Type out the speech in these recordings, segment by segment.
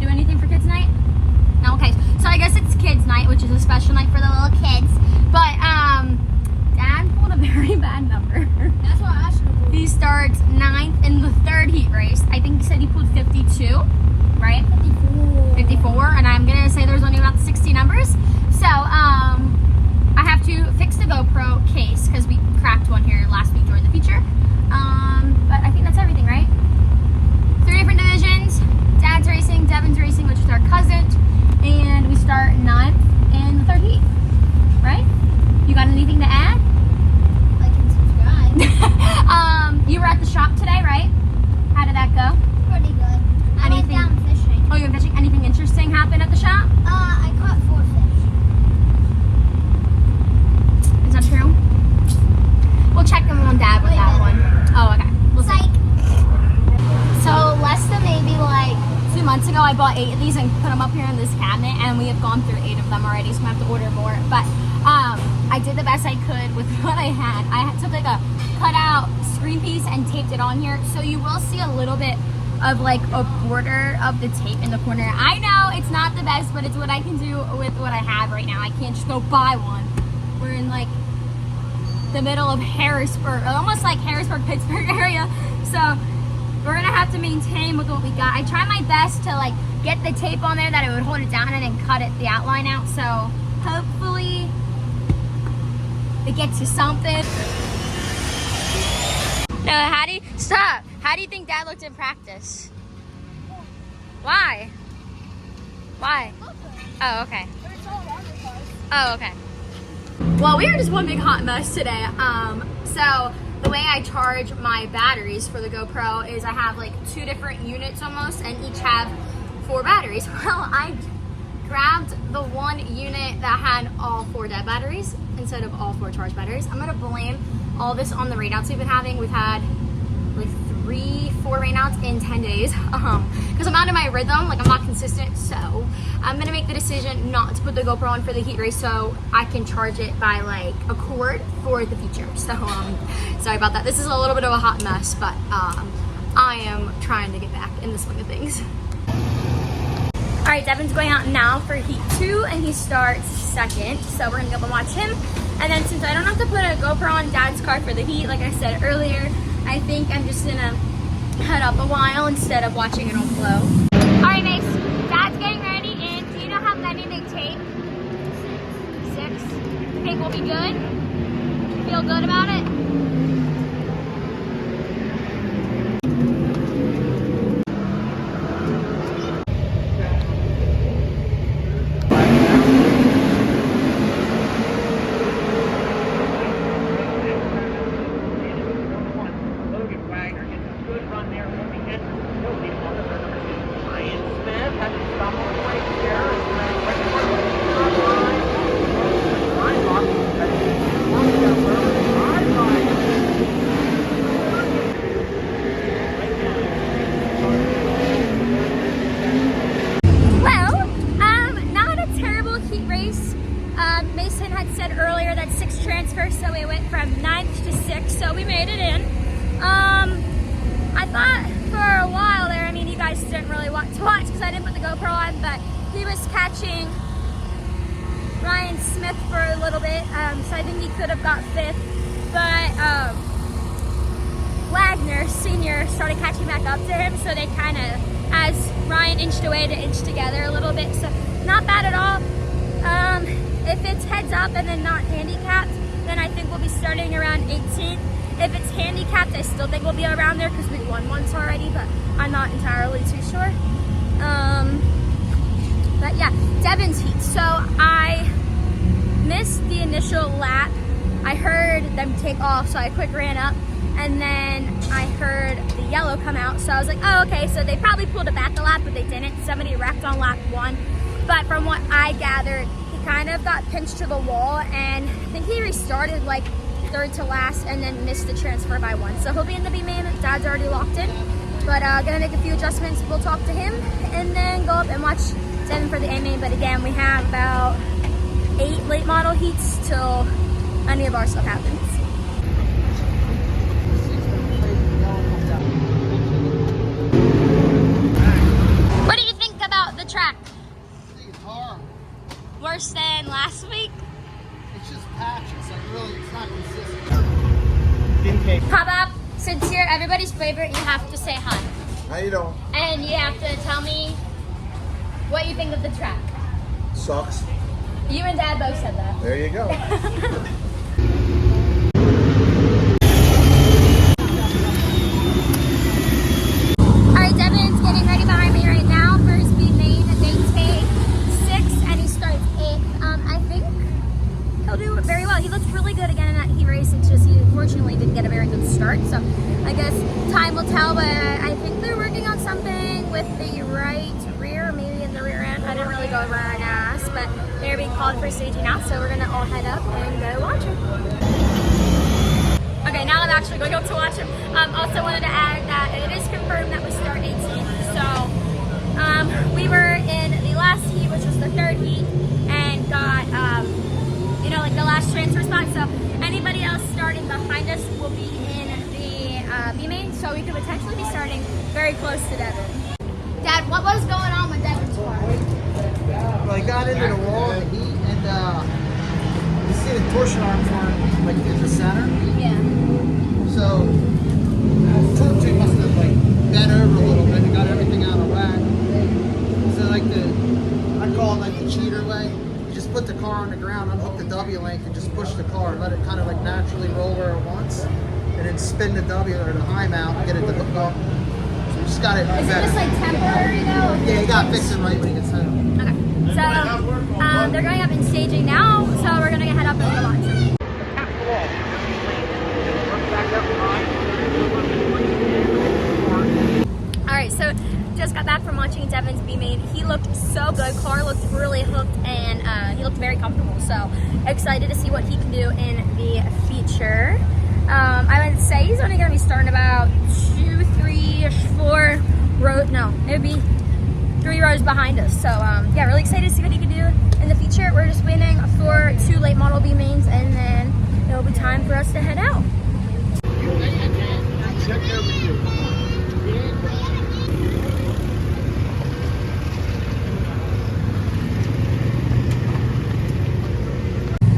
do anything for kids night? No, okay. So I guess it's kids night, which is a special night for the little kids. But Dad pulled a very bad number. That's what I should have pulled. He starts 9th in the third heat race. I think he said he pulled 52, right? 54, and I'm gonna say there's only about 60 numbers. So I have to fix the GoPro case because we cracked one here last week during the feature. But I think that's everything, right? 3 different divisions. Dad's racing, Devin's racing, which is our cousin, and we start 9th in the third heat, right? You got anything to add? Like and subscribe. You were at the shop today, right? How did that go? Pretty good. I went down fishing. Oh, you went fishing? Anything interesting happen at the shop? I caught 4 fish. Is that true? We'll check them on Dad with that one. Oh, okay. We'll see. So less than maybe like 2 months ago, I bought 8 of these and put them up here in this cabinet, and we have gone through 8 of them already, so I'm gonna have to order more. But I did the best I could with what I had. I took like a cutout screen piece and taped it on here, so you will see a little bit of like a border of the tape in the corner. I know it's not the best, but it's what I can do with what I have right now. I can't just go buy one. We're in like the middle of Harrisburg, almost like Harrisburg, Pittsburgh area, so we're gonna have to maintain with what we got. I try my best to like get the tape on there that it would hold it down and then cut the outline out, so hopefully it gets to something. No, how do you think Dad looked in practice? Why? Oh, okay. Oh, okay. Well, we are just one big hot mess today. So the way I charge my batteries for the GoPro is I have like 2 different units almost, and each have 4 batteries. Well, I grabbed the one unit that had all 4 dead batteries instead of all 4 charged batteries. I'm gonna blame all this on the rainouts we've been having. We've had like 3-4 rainouts in 10 days because I'm out of my rhythm, like I'm not consistent. So I'm gonna make the decision not to put the GoPro on for the heat race so I can charge it by like a cord for the feature. So sorry about that. This is a little bit of a hot mess, but I am trying to get back in the swing of things. All right, Devin's going out now for heat 2 and he starts 2nd. So we're gonna go and watch him. And then since I don't have to put a GoPro on Dad's car for the heat, like I said earlier, I think I'm just gonna head up a while instead of watching it on flow. All right, Mace, Dad's getting ready, and do you know how many they take? 6. You think we'll be good? Feel good about it? Mason had said earlier that 6 transfers, so we went from 9th to 6th, so we made it in. I thought for a while there, I mean, you guys didn't really want to watch because I didn't put the GoPro on, but he was catching Ryan Smith for a little bit, so I think he could have got 5th, but Wagner Sr. started catching back up to him, so they kind of, as Ryan inched away, to inch together a little bit, so not bad at all. If it's heads up and then not handicapped, then I think we'll be starting around 18th. If it's handicapped, I still think we'll be around there because we won once already, but I'm not entirely too sure. But yeah, Devin's heat. So I missed the initial lap. I heard them take off, so I quick ran up, and then I heard the yellow come out. So I was like, oh, okay, so they probably pulled it back a lap, but they didn't. Somebody wrecked on lap 1. But from what I gathered, he kind of got pinched to the wall, and I think he restarted like 3rd to last and then missed the transfer by 1. So he'll be in the B main. Dad's already locked in, but gonna make a few adjustments. We'll talk to him and then go up and watch Devin for the A main. But again, we have about 8 late model heats till any of our stuff happens. What do you think about favorite, you have to say hi. How you doing? And you have to tell me what you think of the track. Sucks. You and Dad both said that. There you go. Alright, Devin's getting ready behind me right now for his speed main. They take 6 and he starts 8th. I think he'll do very well. He looked really good again in that heat race. It's just he unfortunately didn't get a very good start. So I guess time will tell, but I think they're working on something with the right rear, maybe in the rear end. I didn't really go over our gas, but they're being called for staging now, so we're gonna all head up and go watch him. Okay, now I'm actually going up to watch him. Also wanted to add that it is confirmed that we start 18th. So we were in the last heat, which was the 3rd heat, and got you know, like the last transfer spot. So anybody else starting behind us will be in the B main, so we could potentially be starting very close to Devin. Dad, what was going on with Devin's car? Well, I got into the wall in the heat, and you see the torsion arms weren't like in the center. Yeah. So torque tube must have like bent over a little bit and got everything out of whack. So like I call it like the cheater way. You just put the car on the ground, unhook the W link, and just push the car, let it kind of like naturally roll where it wants, and then spin the W or the high mount and get it to hook up. So you just got it. Is it just like temporary though? Yeah, you gotta fix it right when it gets home. Okay. So they're going up and staging now, so we're gonna head up and go watch them. Alright, so just got back from watching Devin's B main. He looked so good. Car looked really hooked, and he looked very comfortable. So excited to see what he can do in the feature. I would say he's only gonna be starting about 2, 3, 4 rows. No, it would be 3 rows behind us. So yeah, really excited to see what he can do in the feature. We're just waiting for 2 late model B mains, and then it'll be time for us to head out.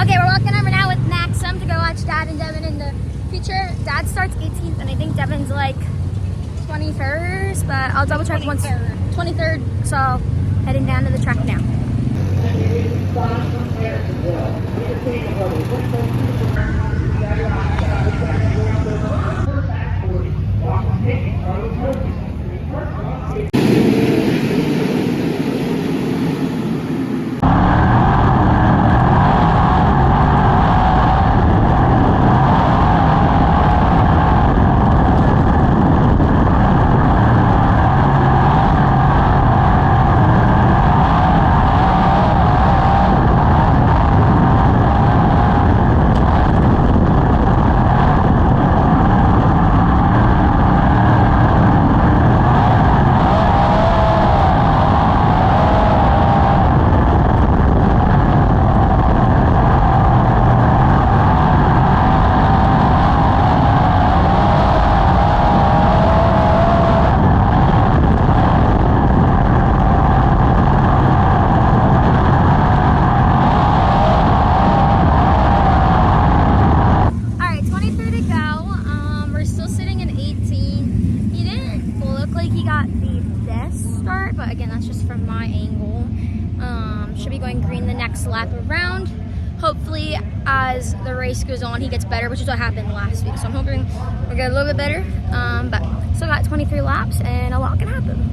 Okay, we're walking over now with Maxim to go watch Dad and Devin in the feature. Dad starts 18th, and I think Devin's like 21st, but I'll double check once. 23rd, so heading down to the track now. But again, that's just from my angle. Should be going green the next lap around. Hopefully, as the race goes on, he gets better, which is what happened last week. So I'm hoping we'll get a little bit better. But still got 23 laps, and a lot can happen.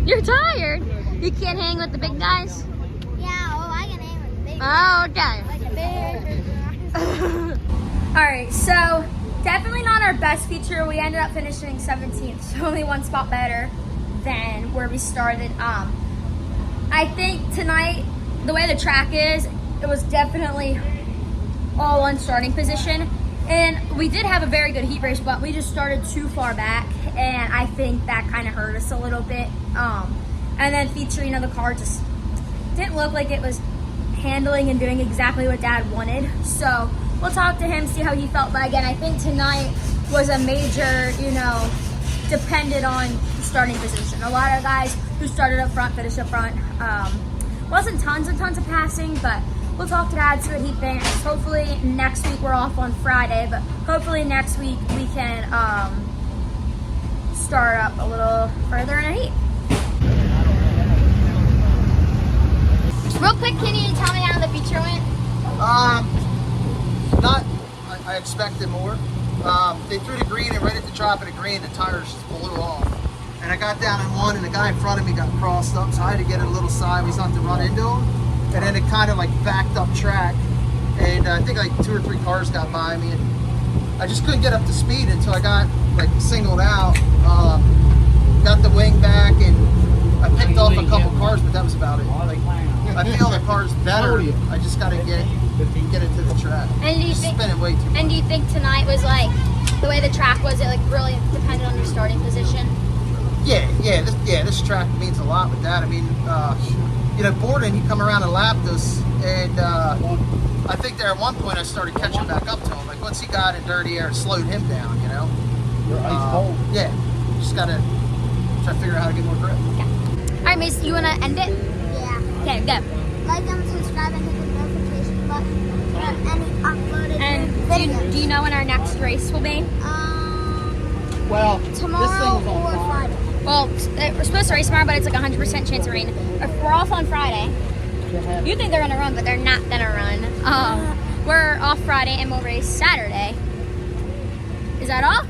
You're tired? You can't hang with the big guys? Yeah, I can aim with big. Oh, okay. Like a big. Alright, so definitely not our best feature. We ended up finishing 17th, so only one spot better than where we started. I think tonight, the way the track is, it was definitely all one starting position. And we did have a very good heat race, but we just started too far back, and I think that kind of hurt us a little bit. And then featuring the car just didn't look like it was handling and doing exactly what Dad wanted. So we'll talk to him, see how he felt. But again, I think tonight was a major, depended on starting position. A lot of guys who started up front finished up front. Wasn't tons and tons of passing, but we'll talk to Dad, see what he thinks. Hopefully next week, we're off on Friday, but hopefully next week we can start up a little further in our heat. Real quick, can you tell me how the feature went? I expected more. They threw the green, and right at the drop of the green, the tires just blew off. And I got down in one, and the guy in front of me got crossed up, so I had to get it a little sideways not to run into him. And then it kind of like backed up track, and I think like 2 or 3 cars got by me, and I just couldn't get up to speed until I got like singled out. Got the wing back, and I picked off a couple cars, but that was about it. Like, I feel the car's better. I just got to get it to the track. And do you Just think? spinning way too much. And do you think tonight was like the way the track was? It like really depended on your starting position. This track means a lot with that. I mean, Borden, he come around and lapped us, and I think there at one point I started catching back up to him. Like once he got in dirty air, it slowed him down. You're ice cold. Yeah, just gotta try to figure out how to get more grip. All right, Mace, you wanna end it? Yeah. Okay, go. Like and subscribe and hit the notification button for any uploaded And videos. do you know when our next race will be? Well, Tomorrow or Friday. Well, we're supposed to race tomorrow, but it's like 100% chance of rain. If we're off on Friday. You think they're gonna run, but they're not gonna run. We're off Friday and we'll race Saturday. Is that all?